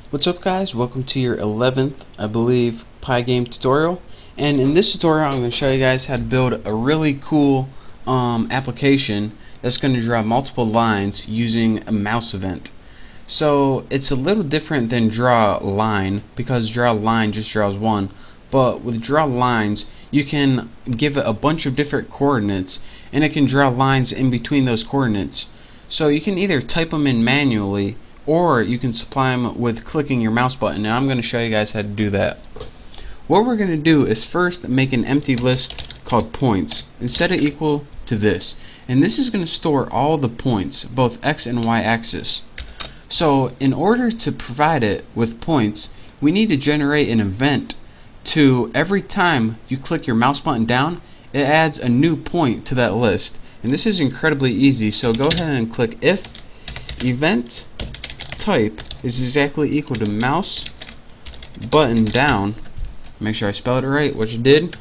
What's up, guys? Welcome to your 11th, I believe, Pygame tutorial. And in this tutorial I'm going to show you guys how to build a really cool application that's going to draw multiple lines using a mouse event. So it's a little different than draw line, because draw line just draws one, but with draw lines you can give it a bunch of different coordinates and it can draw lines in between those coordinates. So you can either type them in manually, or you can supply them with clicking your mouse button, and I'm going to show you guys how to do that. What we're going to do is first make an empty list called points and set it equal to this, and this is going to store all the points, both x and y axis. So in order to provide it with points, we need to generate an event to every time you click your mouse button down, it adds a new point to that list. And this is incredibly easy, so go ahead and click if event type is exactly equal to mouse button down. Make sure I spelled it right, which I did.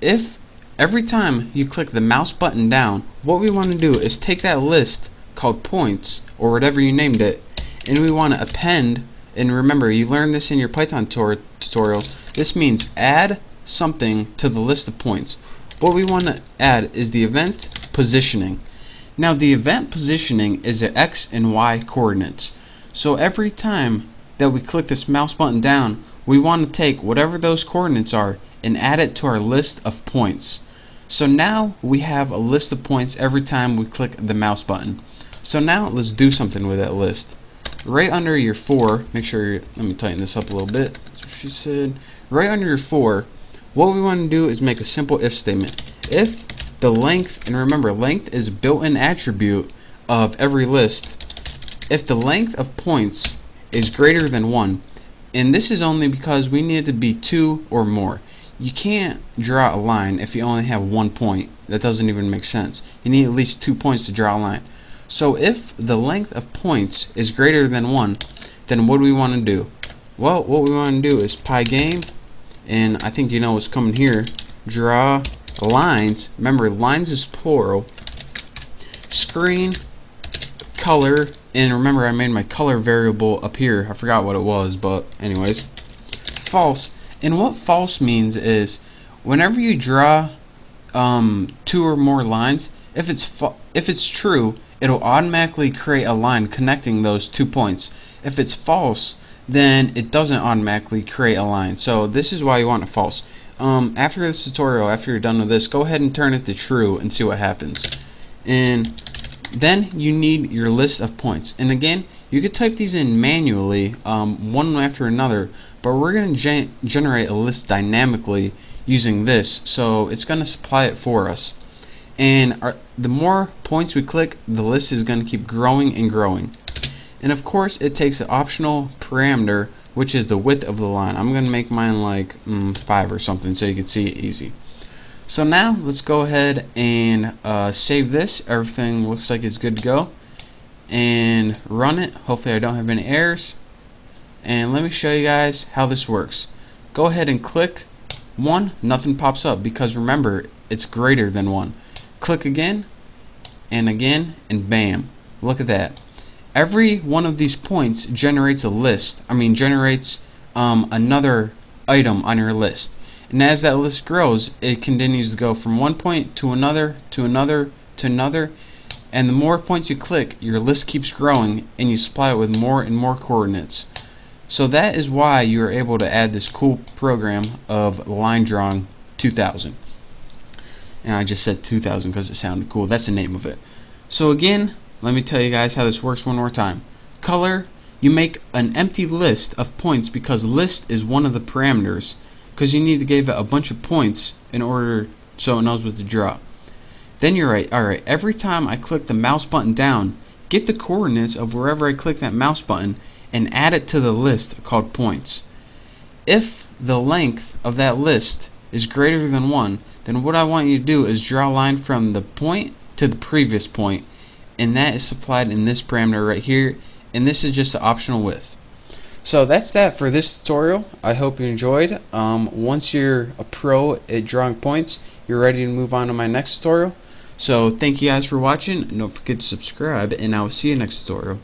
If every time you click the mouse button down, what we want to do is take that list called points, or whatever you named it, and we want to append. And remember, you learned this in your Python tutorials. This means add something to the list of points. What we want to add is the event positioning. Now the event positioning is the x and y coordinates. So every time that we click this mouse button down, we want to take whatever those coordinates are and add it to our list of points. So now we have a list of points every time we click the mouse button. So now let's do something with that list. Right under your 4, make sure let me tighten this up a little bit. That's what she said. Right under your 4, what we want to do is make a simple if statement. If the length, and remember, length is a built-in attribute of every list. If the length of points is greater than 1, and this is only because we need it to be 2 or more. You can't draw a line if you only have 1 point. That doesn't even make sense. You need at least 2 points to draw a line. So if the length of points is greater than 1, then what do we want to do? Well, what we want to do is Pygame, and I think you know what's coming here. Draw lines. Remember, lines is plural. Screen color, and remember I made my color variable up here. I forgot what it was, but anyways, false. And what false means is whenever you draw 2 or more lines, if it's true, it'll automatically create a line connecting those 2 points. If it's false, then it doesn't automatically create a line. So this is why you want it false. After this tutorial, after you're done with this, go ahead and turn it to true and see what happens. And then you need your list of points. And again, you could type these in manually, one after another, but we're going to generate a list dynamically using this, so it's going to supply it for us. And the more points we click, the list is going to keep growing and growing. And of course, it takes an optional parameter, which is the width of the line. I'm going to make mine like 5 or something so you can see it easy. So now let's go ahead and save this. Everything looks like it's good to go, and run it. Hopefully I don't have any errors, and let me show you guys how this works. Go ahead and click 1, nothing pops up because remember, it's greater than 1. Click again, and bam, look at that. Every one of these points generates a list. generates another item on your list. And as that list grows, it continues to go from one point to another, to another, to another. And the more points you click, your list keeps growing, and you supply it with more and more coordinates. So that is why you are able to add this cool program of line drawing 2000. And I just said 2000 because it sounded cool. That's the name of it. So again, let me tell you guys how this works one more time. Color, you make an empty list of points because list is one of the parameters, because you need to give it a bunch of points in order so it knows what to draw. Then you're right, alright, every time I click the mouse button down, get the coordinates of wherever I click that mouse button and add it to the list called points. If the length of that list is greater than 1, then what I want you to do is draw a line from the point to the previous point, and that is supplied in this parameter right here, and this is just an optional width. So that's that for this tutorial. I hope you enjoyed. Once you're a pro at drawing points, you're ready to move on to my next tutorial. So thank you guys for watching, and don't forget to subscribe, and I will see you next tutorial.